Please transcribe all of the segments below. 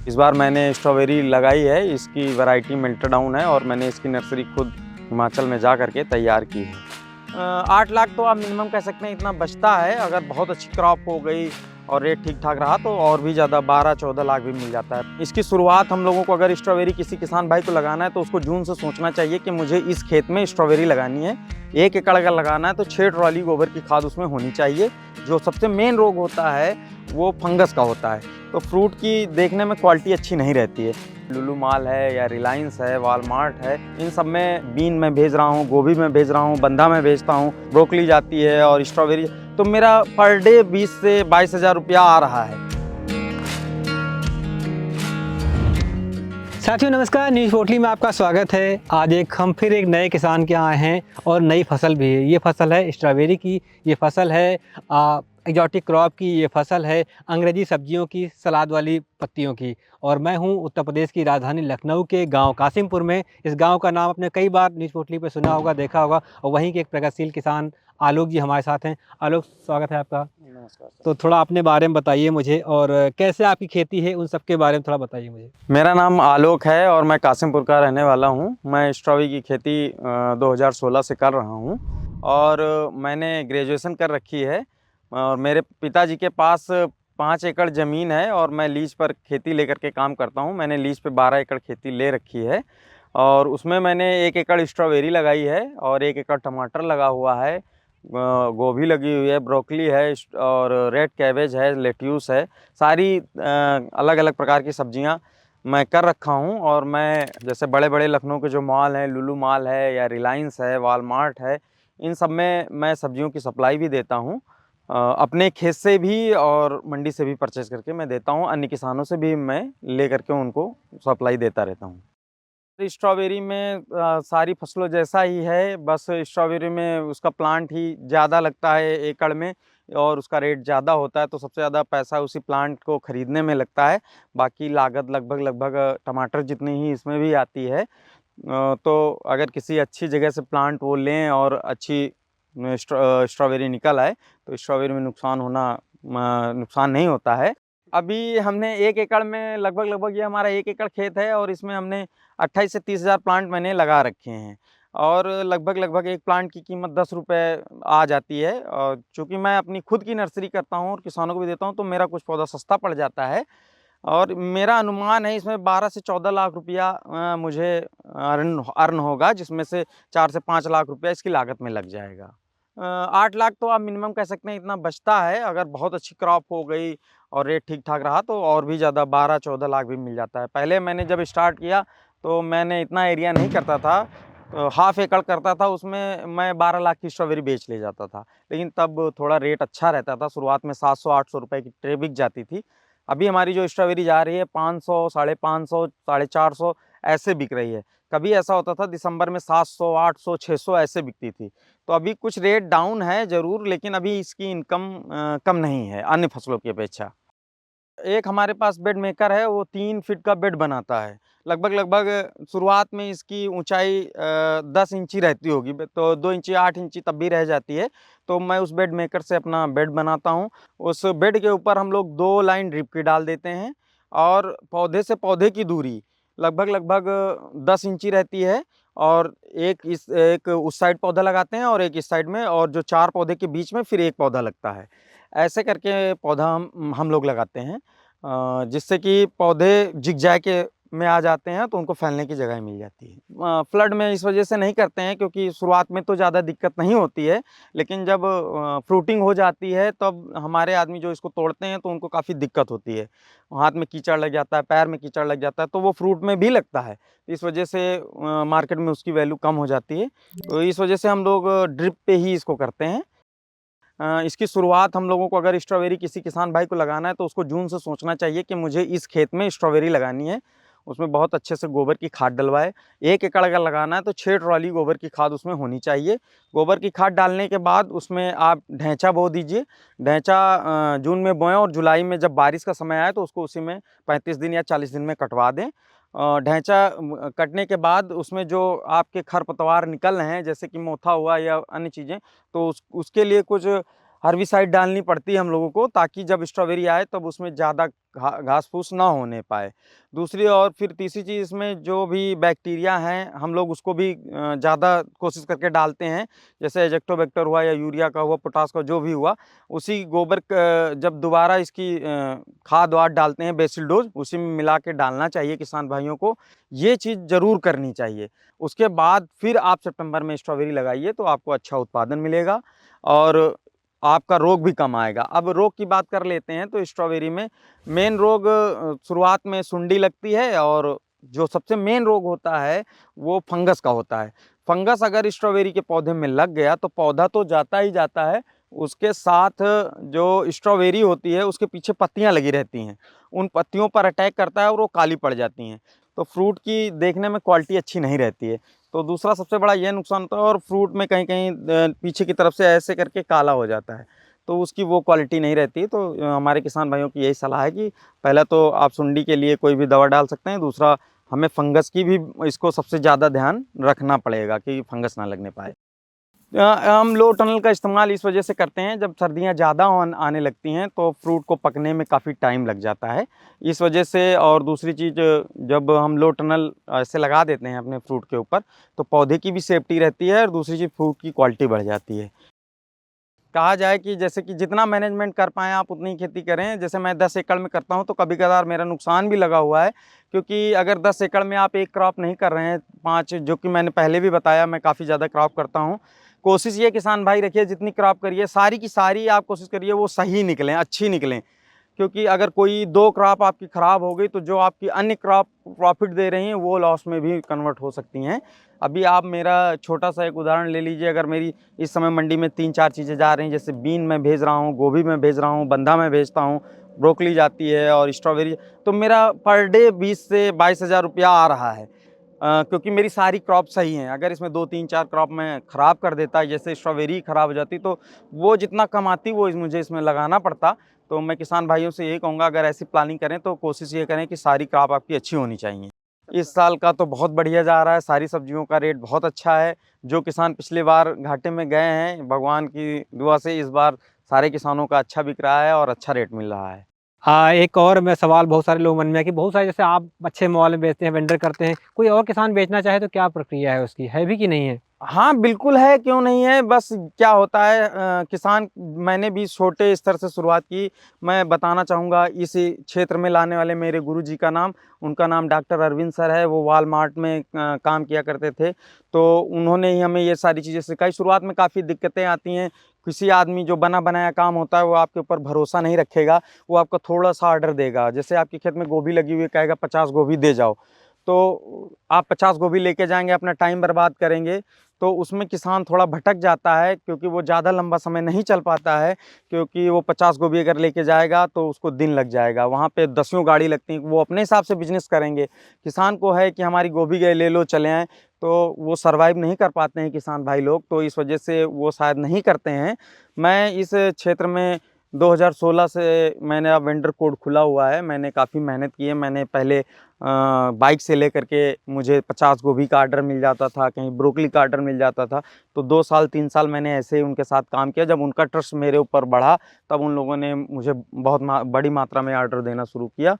इस बार मैंने स्ट्रॉबेरी लगाई है, इसकी वैरायटी मेल्टाडाउन है और मैंने इसकी नर्सरी खुद हिमाचल में जा करके तैयार की है। 8 लाख तो आप मिनिमम कह सकते हैं इतना बचता है। अगर बहुत अच्छी क्रॉप हो गई और रेट ठीक ठाक रहा तो और भी ज़्यादा 12-14 लाख भी मिल जाता है। इसकी शुरुआत हम लोगों को अगर स्ट्रॉबेरी किसी किसान भाई को लगाना है तो उसको जून से सोचना चाहिए कि मुझे इस खेत में स्ट्रॉबेरी लगानी है। 1 एकड़ अगर लगाना है तो 6 ट्रॉली गोबर की खाद उसमें होनी चाहिए। जो सबसे मेन रोग होता है वो फंगस का होता है, तो फ्रूट की देखने में क्वालिटी अच्छी नहीं रहती है। लुलु माल है या रिलायंस है, वॉलमार्ट है, इन सब में बीन में भेज रहा हूँ, गोभी में भेज रहा हूँ, बंधा में भेजता हूँ, ब्रोकली जाती है और स्ट्रॉबेरी, तो मेरा पर डे 20 से 22 हज़ार रुपया आ रहा है। साथियों नमस्कार, न्यूज़ पोटली में आपका स्वागत है। आज हम फिर एक नए किसान के यहाँ आए हैं और नई फसल भी है। ये फसल है स्ट्रॉबेरी की, ये फसल है एक्जॉटिक क्रॉप की, ये फसल है अंग्रेजी सब्जियों की, सलाद वाली पत्तियों की। और मैं हूँ उत्तर प्रदेश की राजधानी लखनऊ के गांव कासिमपुर में। इस गांव का नाम आपने कई बार न्यूज़ पोटली पे सुना होगा, देखा होगा। और वहीं के एक प्रगतिशील किसान आलोक जी हमारे साथ हैं। आलोक, स्वागत है आपका। नमस्कार सर। तो थोड़ा अपने बारे में बताइए मुझे, और कैसे आपकी खेती है उन सब के बारे में थोड़ा बताइए मुझे। मेरा नाम आलोक है और मैं कासिमपुर का रहने वाला हूँ। मैं स्ट्रॉबेरी की खेती 2016 से कर रहा हूँ और मैंने ग्रेजुएशन कर रखी है। और मेरे पिताजी के पास 5 एकड़ ज़मीन है और मैं लीज पर खेती लेकर के काम करता हूँ। मैंने लीज पे 12 एकड़ खेती ले रखी है और उसमें मैंने 1 एकड़ स्ट्रॉबेरी लगाई है और 1 एकड़ टमाटर लगा हुआ है, गोभी लगी हुई है, ब्रोकली है और रेड कैबेज है, लेट्यूस है। सारी अलग अलग प्रकार की सब्जियां मैं कर रखा हूं। और मैं जैसे बड़े बड़े लखनऊ के जो मॉल हैं, लुलु माल है या रिलायंस है, वॉलमार्ट है, इन सब में मैं सब्जियों की सप्लाई भी देता हूं। अपने खेत से भी और मंडी से भी परचेज़ करके मैं देता हूं। अन्य किसानों से भी मैं ले करके उनको सप्लाई देता रहता हूं। स्ट्रॉबेरी में सारी फसलों जैसा ही है, बस स्ट्रॉबेरी में उसका प्लांट ही ज़्यादा लगता है एकड़ में और उसका रेट ज़्यादा होता है, तो सबसे ज़्यादा पैसा उसी प्लांट को ख़रीदने में लगता है। बाकी लागत लगभग लगभग टमाटर जितनी ही इसमें भी आती है। तो अगर किसी अच्छी जगह से प्लांट वो लें और अच्छी स्ट्रॉबेरी निकल आए तो स्ट्रॉबेरी में नुकसान नहीं होता है। अभी हमने 1 एकड़ में लगभग लगभग ये हमारा 1 एकड़ खेत है और इसमें हमने 28 से 30 हज़ार प्लांट मैंने लगा रखे हैं और लगभग लगभग एक प्लांट की कीमत 10 रुपये आ जाती है। और चूँकि मैं अपनी खुद की नर्सरी करता हूँ और किसानों को भी देता हूँ तो मेरा कुछ पौधा सस्ता पड़ जाता है और मेरा अनुमान है इसमें 12 से 14 लाख रुपया मुझे अर्न होगा, जिसमें से 4 से 5 लाख रुपया इसकी लागत में लग जाएगा। 8 लाख तो आप मिनिमम कह सकते हैं इतना बचता है। अगर बहुत अच्छी क्रॉप हो गई और रेट ठीक ठाक रहा तो और भी ज़्यादा 12-14 लाख भी मिल जाता है। पहले मैंने जब स्टार्ट किया तो मैंने इतना एरिया नहीं करता था, हाफ एकड़ करता था, उसमें मैं 12 लाख की स्ट्रॉबेरी बेच ले जाता था। लेकिन तब थोड़ा रेट अच्छा रहता था, शुरुआत में 700-800 रुपये की ट्रे बिक जाती थी। अभी हमारी जो स्ट्रॉबेरी जा रही है 500, 550, 450 ऐसे बिक रही है। कभी ऐसा होता था दिसंबर में 700, 800, 600 ऐसे बिकती थी। तो अभी कुछ रेट डाउन है ज़रूर, लेकिन अभी इसकी इनकम कम नहीं है अन्य फसलों की अपेक्षा। एक हमारे पास बेड मेकर है, वो 3 फीट का बेड बनाता है। लगभग लगभग शुरुआत में इसकी ऊंचाई 10 इंची रहती होगी, तो 2 इंची 8 इंची तब भी रह जाती है। तो मैं उस बेड मेकर से अपना बेड बनाता हूँ। उस बेड के ऊपर हम लोग 2 लाइन ड्रिप की डाल देते हैं और पौधे से पौधे की दूरी लगभग लगभग 10 इंची रहती है। और एक उस साइड पौधा लगाते हैं और एक इस साइड में, और जो 4 पौधे के बीच में फिर एक पौधा लगता है। ऐसे करके पौधा हम लोग लगाते हैं, जिससे कि पौधे जिगजैग के में आ जाते हैं तो उनको फैलने की जगह मिल जाती है। फ्लड में इस वजह से नहीं करते हैं क्योंकि शुरुआत में तो ज़्यादा दिक्कत नहीं होती है, लेकिन जब फ्रूटिंग हो जाती है तब हमारे आदमी जो इसको तोड़ते हैं तो उनको काफ़ी दिक्कत होती है। हाथ में कीचड़ लग जाता है, पैर में कीचड़ लग जाता है, तो वो फ्रूट में भी लगता है। इस वजह से मार्केट में उसकी वैल्यू कम हो जाती है। तो इस वजह से हम लोग ड्रिप पे ही इसको करते हैं। इसकी शुरुआत हम लोगों को अगर स्ट्रॉबेरी किसी किसान भाई को लगाना है तो उसको जून से सोचना चाहिए कि मुझे इस खेत में स्ट्रॉबेरी लगानी है। उसमें बहुत अच्छे से गोबर की खाद डलवाए। 1 एकड़ अगर लगाना है तो 6 ट्रॉली गोबर की खाद उसमें होनी चाहिए। गोबर की खाद डालने के बाद उसमें आप ढैंचा बो दीजिए। ढैंचा जून में बोएं और जुलाई में जब बारिश का समय आए तो उसको उसी में 35 दिन या 40 दिन में कटवा दें। ढैंचा कटने के बाद उसमें जो आपके खरपतवार निकल रहे हैं, जैसे कि मोथा हुआ या अन्य चीज़ें, तो उसके लिए कुछ हर्बिसाइड डालनी पड़ती है हम लोगों को, ताकि जब स्ट्रॉबेरी आए तब उसमें ज़्यादा घास फूस ना होने पाए। दूसरी और फिर तीसरी चीज़, इसमें जो भी बैक्टीरिया हैं हम लोग उसको भी ज़्यादा कोशिश करके डालते हैं। जैसे एजेक्टोबैक्टर हुआ या यूरिया का हुआ, पोटास का जो भी हुआ, उसी गोबर जब दोबारा इसकी खाद वाद डालते हैं बेसिल डोज, उसी में मिला के डालना चाहिए किसान भाइयों को। ये चीज़ ज़रूर करनी चाहिए। उसके बाद फिर आप सितंबर में स्ट्रॉबेरी लगाइए तो आपको अच्छा उत्पादन मिलेगा और आपका रोग भी कम आएगा। अब रोग की बात कर लेते हैं तो स्ट्रॉबेरी में मेन रोग शुरुआत में सुंडी लगती है, और जो सबसे मेन रोग होता है वो फंगस का होता है। फंगस अगर स्ट्रॉबेरी के पौधे में लग गया तो पौधा तो जाता ही जाता है, उसके साथ जो स्ट्रॉबेरी होती है उसके पीछे पत्तियां लगी रहती हैं, उन पत्तियों पर अटैक करता है और वो काली पड़ जाती हैं। तो फ्रूट की देखने में क्वालिटी अच्छी नहीं रहती है। तो दूसरा सबसे बड़ा ये नुकसान होता है, और फ्रूट में कहीं कहीं पीछे की तरफ से ऐसे करके काला हो जाता है, तो उसकी वो क्वालिटी नहीं रहती है। तो हमारे किसान भाइयों की यही सलाह है कि पहला तो आप सुंडी के लिए कोई भी दवा डाल सकते हैं, दूसरा हमें फंगस की भी इसको सबसे ज़्यादा ध्यान रखना पड़ेगा कि फंगस ना लगने पाए। हम लो टनल का इस्तेमाल इस वजह से करते हैं, जब सर्दियाँ ज़्यादा आने लगती हैं तो फ्रूट को पकने में काफ़ी टाइम लग जाता है, इस वजह से। और दूसरी चीज़, जब हम लो टनल ऐसे लगा देते हैं अपने फ्रूट के ऊपर तो पौधे की भी सेफ्टी रहती है, और दूसरी चीज़ फ्रूट की क्वालिटी बढ़ जाती है। कहा जाए कि जैसे कि जितना मैनेजमेंट कर पाएँ आप उतनी खेती करें। जैसे मैं 10 एकड़ में करता हूँ तो कभी-कभार मेरा नुकसान भी लगा हुआ है, क्योंकि अगर 10 एकड़ में आप एक क्रॉप नहीं कर रहे हैं, 5, जो कि मैंने पहले भी बताया, मैं काफ़ी ज़्यादा क्रॉप करता हूँ। कोशिश ये किसान भाई रखिए, जितनी क्रॉप करिए सारी की सारी आप कोशिश करिए वो सही निकलें, अच्छी निकलें। क्योंकि अगर कोई 2 क्रॉप आपकी ख़राब हो गई तो जो आपकी अन्य क्रॉप प्रॉफ़िट दे रही हैं वो लॉस में भी कन्वर्ट हो सकती हैं। अभी आप मेरा छोटा-सा एक उदाहरण ले लीजिए, अगर मेरी इस समय मंडी में 3-4 चीज़ें जा रही हैं, जैसे बीन मैं भेज रहा हूँ, गोभी मैं भेज रहा हूँ, बंधा मैं भेजता हूँ, ब्रोकली जाती है और स्ट्रॉबेरी, तो मेरा पर डे 20 से 22,000 रुपया आ रहा है। क्योंकि मेरी सारी क्रॉप सही हैं। अगर इसमें 2-3-4 क्रॉप मैं ख़राब कर देता, जैसे स्ट्रॉबेरी ख़राब हो जाती, तो वो जितना कमाती वो मुझे इसमें लगाना पड़ता। तो मैं किसान भाइयों से यही कहूँगा, अगर ऐसी प्लानिंग करें तो कोशिश ये करें कि सारी क्रॉप आपकी अच्छी होनी चाहिए। इस साल का तो बहुत बढ़िया जा रहा है, सारी सब्जियों का रेट बहुत अच्छा है। जो किसान पिछली बार घाटे में गए हैं, भगवान की दुआ से इस बार सारे किसानों का अच्छा बिक रहा है और अच्छा रेट मिल रहा है। हाँ, एक और मैं सवाल बहुत सारे लोग मन में है कि बहुत सारे जैसे आप अच्छे मॉल में बेचते हैं, वेंडर करते हैं, कोई और किसान बेचना चाहे तो क्या प्रक्रिया है उसकी? है भी कि नहीं है? हाँ, बिल्कुल है, क्यों नहीं है। बस क्या होता है, किसान, मैंने भी छोटे स्तर से शुरुआत की। मैं बताना चाहूँगा इस क्षेत्र में लाने वाले मेरे गुरुजी का नाम, उनका नाम डॉक्टर अरविंद सर है। वो वॉलमार्ट में काम किया करते थे, तो उन्होंने ही हमें ये सारी चीज़ें सिखाई। शुरुआत में काफ़ी दिक्कतें आती हैं, किसी आदमी जो बना-बनाया काम होता है वो आपके ऊपर भरोसा नहीं रखेगा, वो आपको थोड़ा-सा ऑर्डर देगा। जैसे आपके खेत में गोभी लगी हुई है, कहेगा 50 गोभी दे जाओ, तो आप 50 गोभी लेके जाएँगे, अपना टाइम बर्बाद करेंगे, तो उसमें किसान थोड़ा भटक जाता है, क्योंकि वो ज़्यादा लंबा समय नहीं चल पाता है, क्योंकि वो 50 गोभी अगर लेके जाएगा तो उसको दिन लग जाएगा। वहाँ पे दसियों गाड़ी लगती हैं, वो अपने हिसाब से बिज़नेस करेंगे। किसान को है कि हमारी गोभी गए, ले लो, चले आएँ, तो वो सर्वाइव नहीं कर पाते हैं किसान भाई लोग, तो इस वजह से वो शायद नहीं करते हैं। मैं इस क्षेत्र में 2016 से मैंने अब वेंडर कोड खुला हुआ है। मैंने काफ़ी मेहनत की है। मैंने पहले बाइक से लेकर के मुझे 50 गोभी का ऑर्डर मिल जाता था, कहीं ब्रोकली का ऑर्डर मिल जाता था। तो 2 साल 3 साल मैंने ऐसे ही उनके साथ काम किया। जब उनका ट्रस्ट मेरे ऊपर बढ़ा, तब उन लोगों ने मुझे बहुत बड़ी मात्रा में ऑर्डर देना शुरू किया।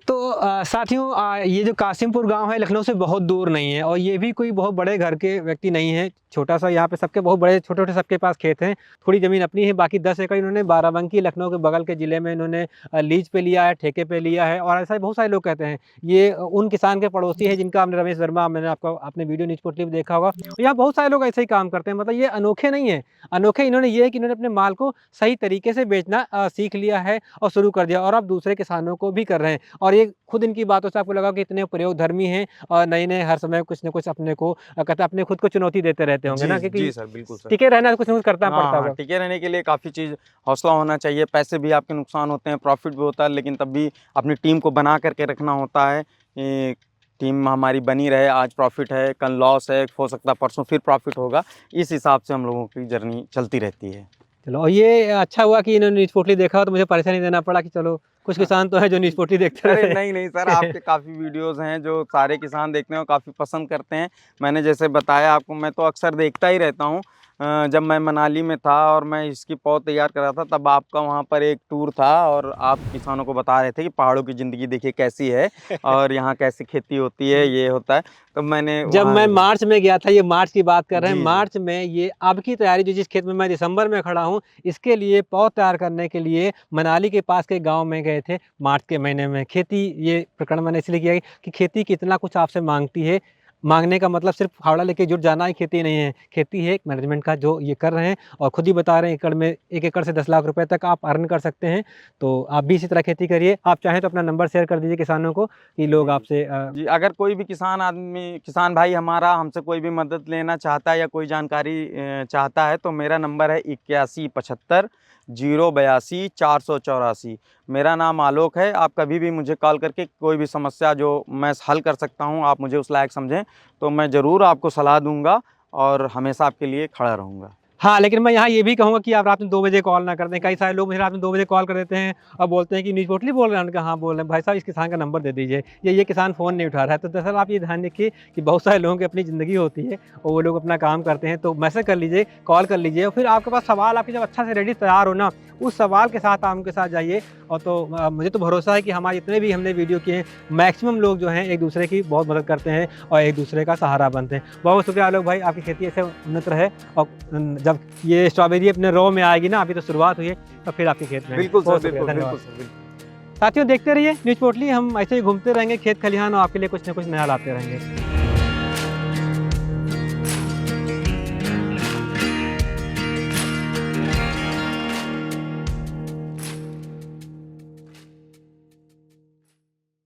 तो साथियों, ये जो कासिमपुर गाँव है लखनऊ से बहुत दूर नहीं है और ये भी कोई बहुत बड़े घर के व्यक्ति नहीं है। छोटा-सा यहाँ पे सबके बहुत बड़े छोटे-छोटे सबके पास खेत हैं। थोड़ी ज़मीन अपनी है, बाकी 10 एकड़ इन्होंने बाराबंकी लखनऊ के बगल के ज़िले में इन्होंने लीज़ पे लिया है, ठेके पे लिया है और ऐसा ही बहुत सारे लोग कहते हैं। ये उन किसान के पड़ोसी हैं जिनका आपने रमेश वर्मा, मैंने आपने वीडियो न्यूज़ पोर्टल पे देखा होगा। और यहाँ बहुत सारे लोग ऐसे ही काम करते हैं, मतलब ये अनोखे नहीं हैं। अनोखे इन्होंने ये है कि इन्होंने अपने माल को सही तरीके से बेचना सीख लिया है और शुरू कर दिया और अब दूसरे किसानों को भी कर रहे हैं। और ये खुद इनकी बातों से आपको लगा कि इतने प्रयोगधर्मी हैं और नए-नए हर समय कुछ न कुछ अपने को कहते हैं अपने खुद को चुनौती देते रहते होंगे जी, ना, क्योंकि जी सर, बिल्कुल सर। टिके रहना कुछ न कुछ करना हाँ, पड़ता हाँ, होगा। टिके रहने के लिए काफ़ी चीज़ हौसला होना चाहिए। पैसे भी आपके नुकसान होते हैं, प्रॉफ़िट भी होता है, लेकिन तब भी अपनी टीम को बना कर के रखना होता है। टीम हमारी बनी रहे, आज प्रॉफ़िट है, कल लॉस है, हो सकता है परसों फिर प्रॉफ़िट होगा। इस हिसाब से हम लोगों की जर्नी चलती रहती है। चलो, और ये अच्छा हुआ कि इन्होंने न्यूज़ पोटली देखा तो मुझे परेशानी देना पड़ा कि चलो कुछ किसान तो हैं जो न्यूज़ पोटली देखते अरे रहे। नहीं, नहीं सर, आपके काफ़ी वीडियोज़ हैं जो सारे किसान देखते हैं और काफ़ी पसंद करते हैं। मैंने जैसे बताया आपको, मैं तो अक्सर देखता ही रहता हूँ। जब मैं मनाली में था और मैं इसकी पौध तैयार कर रहा था, तब आपका वहाँ पर एक टूर था और आप किसानों को बता रहे थे कि पहाड़ों की ज़िंदगी देखिए कैसी है और यहाँ कैसे खेती होती है, ये होता है। तो मैंने जब वहाँ मैं मार्च में गया था, ये मार्च की बात कर रहे हैं, जी, जी। मार्च में ये अब की तैयारी जो जिस खेत में मैं दिसंबर में खड़ा हूँ, इसके लिए पौध तैयार करने के लिए मनाली के पास के गाँव में गए थे मार्च के महीने में। खेती ये प्रकरण मैंने इसलिए किया कि खेती कितना कुछ आपसे माँगती है। माँगने का मतलब सिर्फ़ फावड़ा लेके जुट जाना ही खेती नहीं है। खेती है एक मैनेजमेंट का जो ये कर रहे हैं और खुद ही बता रहे हैं एकड़ में 1 एकड़ से 10 लाख रुपए तक आप अर्न कर सकते हैं। तो आप भी इसी तरह खेती करिए। आप चाहें तो अपना नंबर शेयर कर दीजिए किसानों को कि लोग जी। आपसे जी, अगर कोई भी किसान भाई हमारा हमसे कोई भी मदद लेना चाहता है या कोई जानकारी चाहता है, तो मेरा नंबर है 8175 082 484। मेरा नाम आलोक है। आप कभी भी मुझे कॉल करके कोई भी समस्या जो मैं हल कर सकता हूँ, आप मुझे उस लायक समझें, तो मैं ज़रूर आपको सलाह दूँगा और हमेशा आपके लिए खड़ा रहूँगा। हाँ, लेकिन मैं यहाँ ये भी कहूँगा कि आप रात में 2 बजे कॉल ना कर दें। कई सारे लोग मुझे रात में 2 बजे कॉल कर देते हैं और बोलते हैं कि न्यूज़ पोर्टली बोल रहे हैं? उन्होंने कहा हाँ, बोल रहे हैं। भाई साहब इस किसान का नंबर दे दीजिए। ये किसान फ़ोन नहीं उठा रहा है। तो दरअसल आप ये ध्यान रखिए कि बहुत सारे लोगों की अपनी ज़िंदगी होती है और वो लोग अपना काम करते हैं। तो मैसेज कर लीजिए, कॉल कर लीजिए और फिर आपके पास सवाल आपके जब अच्छा से रेडी तैयार हो ना, उस सवाल के साथ आप उनके साथ जाइए और तो मुझे तो भरोसा है कि हमारे जितने भी हमने वीडियो किए हैं, मैक्सिमम लोग जो हैं एक-दूसरे की बहुत मदद करते हैं और एक-दूसरे का सहारा बनते हैं। बहुत शुक्रिया आलोक भाई, आपकी खेती ऐसे उन्नत रहे और जब ये स्ट्रॉबेरी अपने रॉ में आएगी ना, अभी तो शुरुआत हुई है, तो फिर आपकी खेत में आएगी। बिल्कुल सर, बहुत शुक्रिया, बिल्कुल, धन्यवाद। बिल्कुल सर, बिल्कुल। साथियों देखते रहिए न्यूज़ पोर्टली, हम ऐसे ही घूमते रहेंगे खेत खलिहान और आपके लिए कुछ न कुछ नया लाते रहेंगे।